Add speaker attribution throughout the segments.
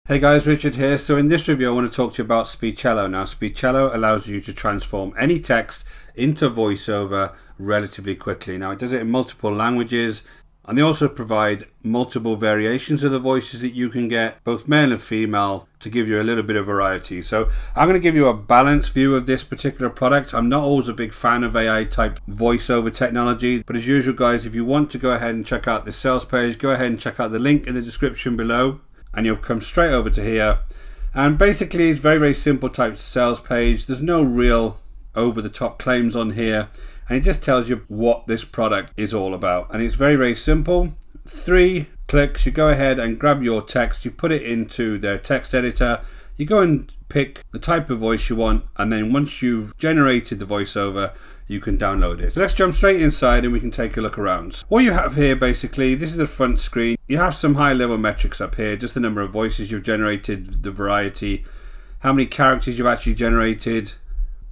Speaker 1: Hey guys, Richard here. So in this review I want to talk to you about Speechelo. Now Speechelo allows you to transform any text into voiceover relatively quickly. Now it does it in multiple languages, and they also provide multiple variations of the voices that you can get, both male and female, to give you a little bit of variety. So I'm going to give you a balanced view of this particular product. I'm not always a big fan of AI type voiceover technology, but as usual guys, if you want to go ahead and check out this sales page, go ahead and check out the link in the description below, and you'll come straight over to here. And basically it's very simple type sales page. There's no real over the top claims on here, and it just tells you what this product is all about. And it's very simple. 3 clicks, you go ahead and grab your text, you put it into their text editor, you go and pick the type of voice you want, and then once you've generated the voiceover, you can download it. So let's jump straight inside and we can take a look around. What you have here basically, this is the front screen. You have some high level metrics up here, just the number of voices you've generated, the variety, how many characters you've actually generated,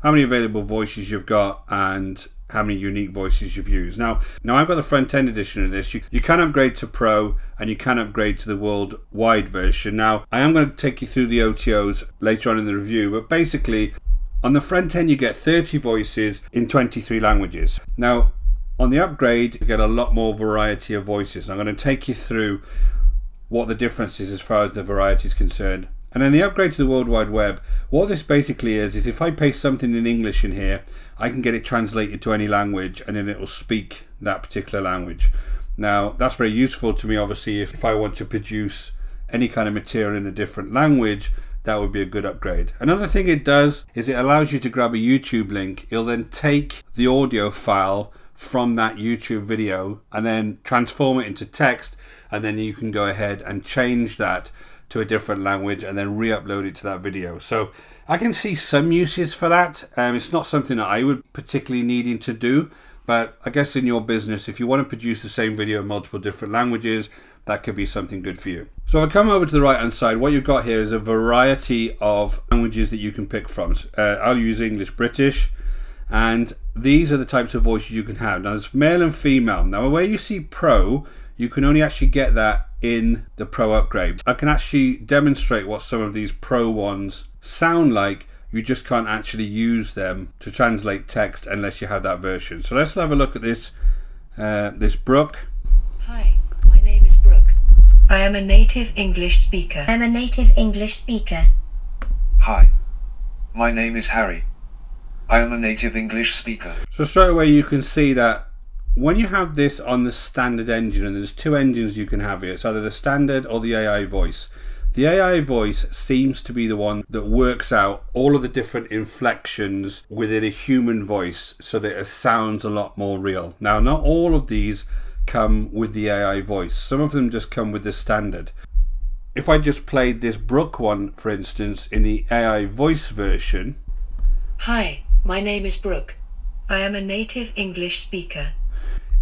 Speaker 1: how many available voices you've got, and how many unique voices you've used. Now I've got the front end edition of this. You can upgrade to Pro and you can upgrade to the worldwide version. Now I am going to take you through the OTOs later on in the review, but basically on the front end you get 30 voices in 23 languages. Now on the upgrade you get a lot more variety of voices. I'm going to take you through what the difference is as far as the variety is concerned. And then the upgrade to the World Wide Web, what this basically is if I paste something in English in here, I can get it translated to any language and then it will speak that particular language. Now that's very useful to me obviously if I want to produce any kind of material in a different language. That would be a good upgrade. Another thing it does is it allows you to grab a YouTube link. It'll then take the audio file from that YouTube video and then transform it into text, and then you can go ahead and change that to a different language and then re-upload it to that video. So I can see some uses for that. It's not something that I would particularly needing to do, but I guess in your business, if you want to produce the same video in multiple different languages, that could be something good for you. So if I come over to the right hand side, what you've got here is a variety of languages that you can pick from. I'll use English British, and these are the types of voices you can have. Now there's male and female. Now where you see Pro, you can only actually get that in the Pro upgrade. I can actually demonstrate what some of these Pro ones sound like. You just can't actually use them to translate text unless you have that version. So let's have a look at this this Brooke.
Speaker 2: Hi, my name is Brooke. I am a native English speaker.
Speaker 3: I'm a native English speaker.
Speaker 4: Hi, my name is Harry. I am a native English speaker.
Speaker 1: So straight away you can see that when you have this on the standard engine, and there's 2 engines you can have here, it's either the standard or the AI voice. The AI voice seems to be the one that works out all of the different inflections within a human voice so that it sounds a lot more real. Now not all of these come with the AI voice. Some of them just come with the standard. If I just played this Brooke one, for instance, in the AI voice version.
Speaker 2: Hi, my name is Brooke. I am a native English speaker.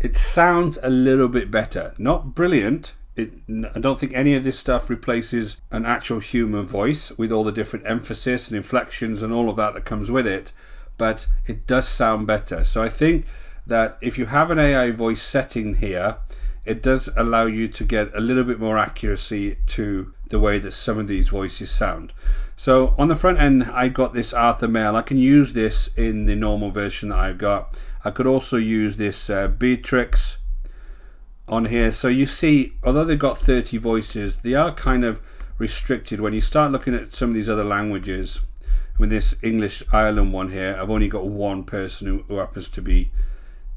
Speaker 1: It sounds a little bit better. Not brilliant. I don't think any of this stuff replaces an actual human voice with all the different emphasis and inflections and all of that comes with it, but it does sound better. So I think that if you have an AI voice setting here, it does allow you to get a little bit more accuracy to the way that some of these voices sound. So on the front end I got this Arthur Male. I can use this in the normal version that I've got. I could also use this Beatrix on here. So you see, although they've got 30 voices, they are kind of restricted. When you start looking at some of these other languages, with this English Ireland one here, I've only got one person who happens to be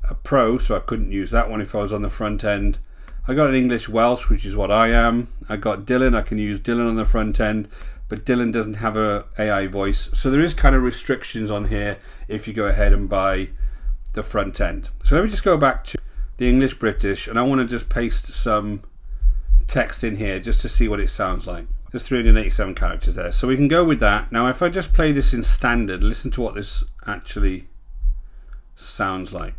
Speaker 1: a Pro, so I couldn't use that one if I was on the front end. I got an English Welsh, which is what I am. I got Dylan. I can use Dylan on the front end, but Dylan doesn't have a AI voice. So there is kind of restrictions on here if you go ahead and buy the front end. So let me just go back to the English British, and I want to just paste some text in here just to see what it sounds like. There's 387 characters there, so we can go with that. Now if I just play this in standard, listen to what this actually sounds like.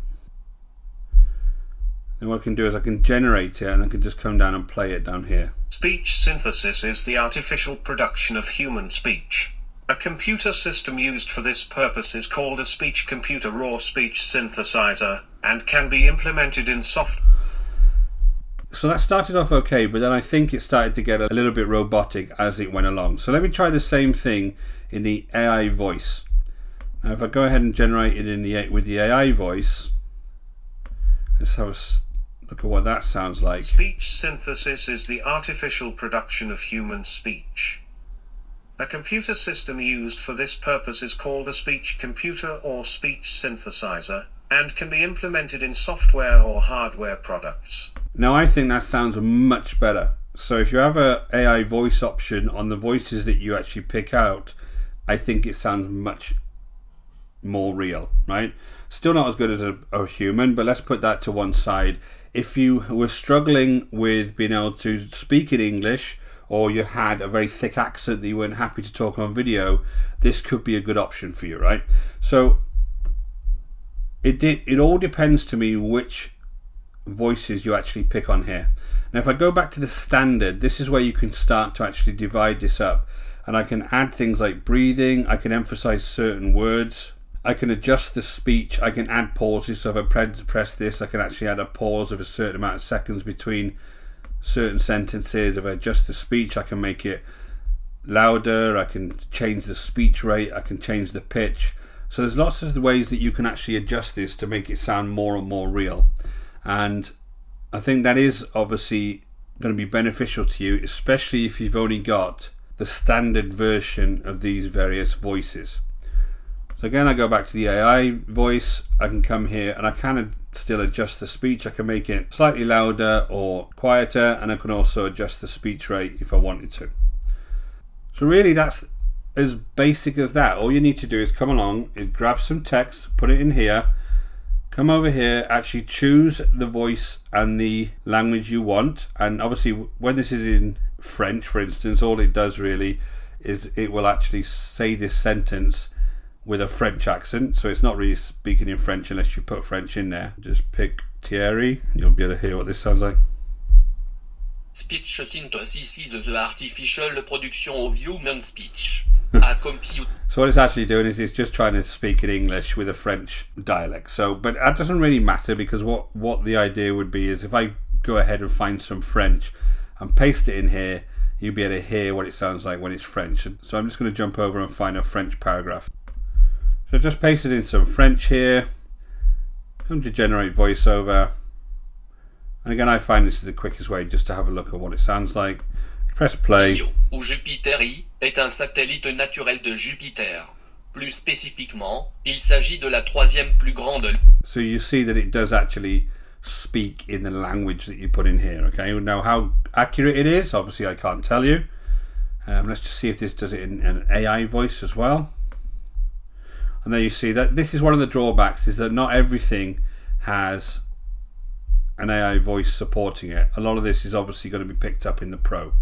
Speaker 1: And what I can do is I can generate it and I can just come down and play it down here.
Speaker 5: Speech synthesis is the artificial production of human speech. A computer system used for this purpose is called a speech computer or speech synthesizer, and can be implemented in software.
Speaker 1: So that started off okay, but then I think it started to get a little bit robotic as it went along. So let me try the same thing in the AI voice. Now if I go ahead and generate it with the AI voice, let's have a look at what that sounds like.
Speaker 5: Speech synthesis is the artificial production of human speech. A computer system used for this purpose is called a speech computer or speech synthesizer, and can be implemented in software or hardware products.
Speaker 1: Now I think that sounds much better. So if you have a AI voice option on the voices that you actually pick out, I think it sounds much more real, right? Still not as good as a human, but let's put that to one side. If you were struggling with being able to speak in English, or you had a very thick accent that you weren't happy to talk on video, this could be a good option for you, right? So it all depends to me which voices you actually pick on here. Now if I go back to the standard, this is where you can start to actually divide this up, and I can add things like breathing, I can emphasize certain words, I can adjust the speech, I can add pauses. So if I press this, I can actually add a pause of a certain amount of seconds between certain sentences. If I adjust the speech, I can make it louder, I can change the speech rate, I can change the pitch. So there's lots of ways that you can actually adjust this to make it sound more and more real. And I think that is obviously going to be beneficial to you, especially if you've only got the standard version of these various voices. So again, I go back to the AI voice, I can come here and I can still adjust the speech. I can make it slightly louder or quieter, and I can also adjust the speech rate if I wanted to. So really that's as basic as that. All you need to do is come along, grab some text, put it in here, come over here, actually choose the voice and the language you want. And obviously when this is in French, for instance, all it does really is it will actually say this sentence with a French accent, so it's not really speaking in French unless you put French in there. Just pick Thierry and you'll be able to hear what this sounds like.
Speaker 6: Speech synthesis is the artificial production of human speech. A computer.
Speaker 1: So what it's actually doing is it's just trying to speak in English with a French dialect. So, but that doesn't really matter, because what the idea would be is if I go ahead and find some French and paste it in here, you'll be able to hear what it sounds like when it's French. So I'm just going to jump over and find a French paragraph. So just pasted in some French here, come to generate voiceover, and again I find this is the quickest way just to have a look at what it sounds like. Press play.
Speaker 6: Ou Jupiter est un satellite naturel de Jupiter. Plus spécifiquement, il s'agit de la troisième plus grande.
Speaker 1: So you see that it does actually speak in the language that you put in here. Okay, now how accurate it is, obviously I can't tell you. Let's just see if this does it in an AI voice as well. And there you see that this is one of the drawbacks, is that not everything has an AI voice supporting it. A lot of this is obviously going to be picked up in the Pro.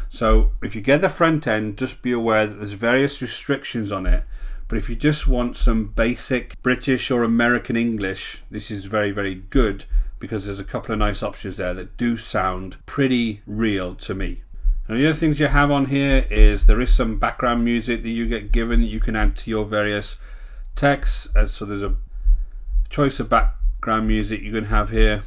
Speaker 1: So if you get the front end, just be aware that there's various restrictions on it. But if you just want some basic British or American English, this is very, very good, because there's a couple of nice options there that do sound pretty real to me. Now the other things you have on here is there is some background music that you get given that you can add to your various texts. So there's a choice of background music you can have here.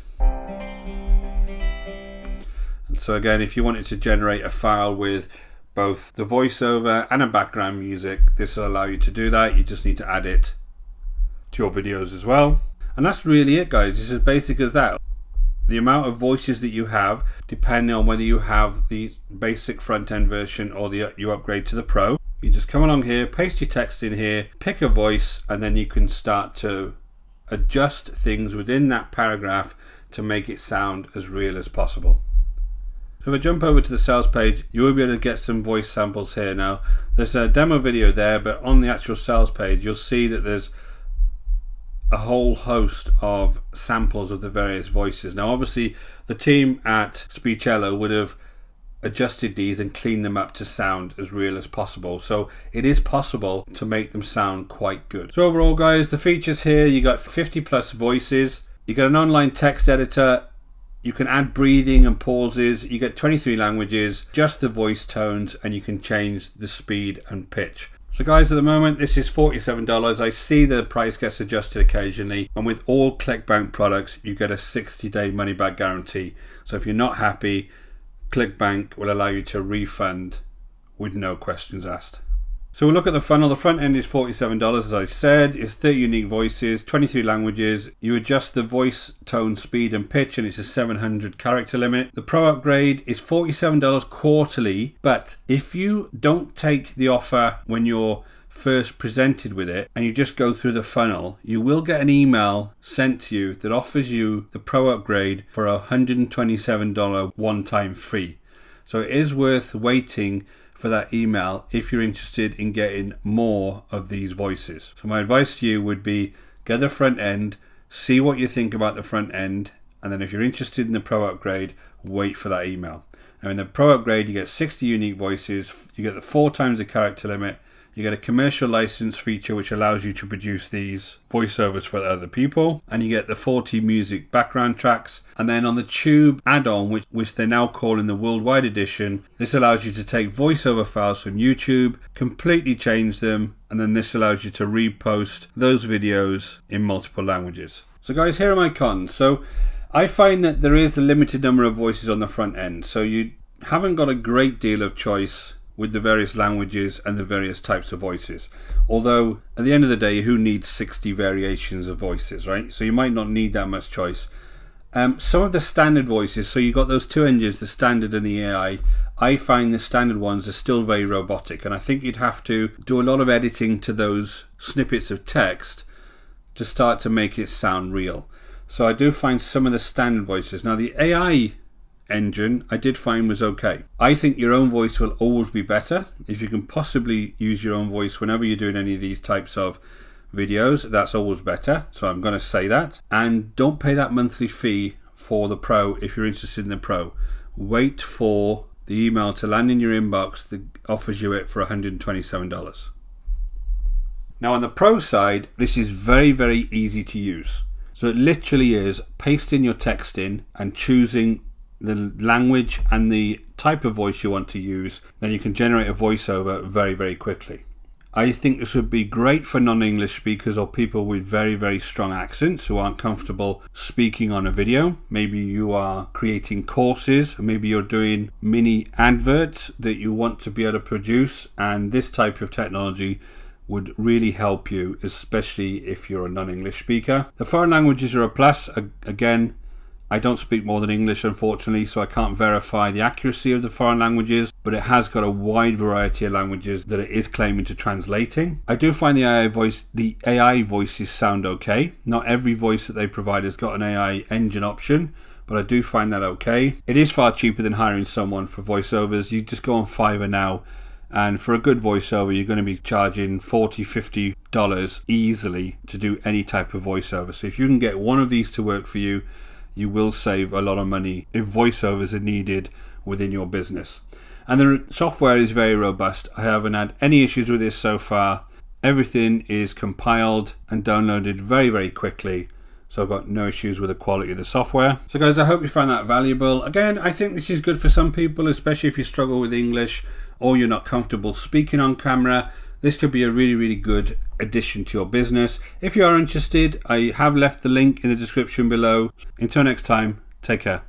Speaker 1: And so again, if you wanted to generate a file with both the voiceover and a background music, this will allow you to do that. You just need to add it to your videos as well. And that's really it, guys. It's as basic as that. The amount of voices that you have, depending on whether you have the basic front-end version or you upgrade to the Pro. You just come along here, paste your text in here, pick a voice, and then you can start to adjust things within that paragraph to make it sound as real as possible. So if I jump over to the sales page, you will be able to get some voice samples here. Now there's a demo video there, but on the actual sales page you'll see that there's a whole host of samples of the various voices. Now obviously the team at Speechelo would have adjusted these and cleaned them up to sound as real as possible, so it is possible to make them sound quite good. So overall, guys, the features here, you got 50 plus voices, you got an online text editor, you can add breathing and pauses, you get 23 languages, just the voice tones, and you can change the speed and pitch. So guys, at the moment this is $47. I see the price gets adjusted occasionally, and with all ClickBank products you get a 60-day money back guarantee. So if you're not happy, ClickBank will allow you to refund with no questions asked. So we'll look at the funnel. The front end is $47, as I said. It's 30 unique voices, 23 languages. You adjust the voice tone, speed and pitch, and it's a 700 character limit. The Pro upgrade is $47 quarterly, but if you don't take the offer when you're first presented with it and you just go through the funnel, you will get an email sent to you that offers you the Pro upgrade for a $127 one-time fee. So it is worth waiting for that email if you're interested in getting more of these voices. So my advice to you would be get the front end, see what you think about the front end, and then if you're interested in the Pro upgrade, wait for that email. Now in the Pro upgrade you get 60 unique voices, you get the 4 times the character limit, you get a commercial license feature which allows you to produce these voiceovers for other people, and you get the 40 music background tracks. And then on the Tube add-on, which they're now calling the Worldwide Edition, this allows you to take voiceover files from YouTube, completely change them, and then this allows you to repost those videos in multiple languages. So guys, here are my cons. So I find that there is a limited number of voices on the front end, so you haven't got a great deal of choice with the various languages and the various types of voices. Although at the end of the day, who needs 60 variations of voices, right? So you might not need that much choice. Some of the standard voices, so you've got those two engines, the standard and the AI. I find the standard ones are still very robotic, and I think you'd have to do a lot of editing to those snippets of text to start to make it sound real. So I do find some of the standard voices. Now the AI engine I did find was okay. I think your own voice will always be better. If you can possibly use your own voice whenever you're doing any of these types of videos, that's always better. So I'm going to say that. And don't pay that monthly fee for the Pro if you're interested in the Pro. Wait for the email to land in your inbox that offers you it for $127. Now on the Pro side, this is very, very easy to use. So it literally is pasting your text in and choosing the language and the type of voice you want to use. Then you can generate a voiceover very, very quickly. I think this would be great for non-English speakers or people with very, very strong accents who aren't comfortable speaking on a video. Maybe you are creating courses, maybe you're doing mini adverts that you want to be able to produce, and this type of technology would really help you, especially if you're a non-English speaker. The foreign languages are a plus. Again, I don't speak more than English, unfortunately, so I can't verify the accuracy of the foreign languages, but it has got a wide variety of languages that it is claiming to translating. I do find the AI voices sound okay. Not every voice that they provide has got an AI engine option, but I do find that okay. It is far cheaper than hiring someone for voiceovers. You just go on Fiverr now, and for a good voiceover, you're going to be charging $40, $50 easily to do any type of voiceover. So if you can get one of these to work for you, you will save a lot of money if voiceovers are needed within your business. And the software is very robust. I haven't had any issues with this so far. Everything is compiled and downloaded very, very quickly. So I've got no issues with the quality of the software. So guys, I hope you found that valuable. Again, I think this is good for some people, especially if you struggle with English or you're not comfortable speaking on camera. This could be a really, really good addition to your business. If you are interested, I have left the link in the description below. Until next time, take care.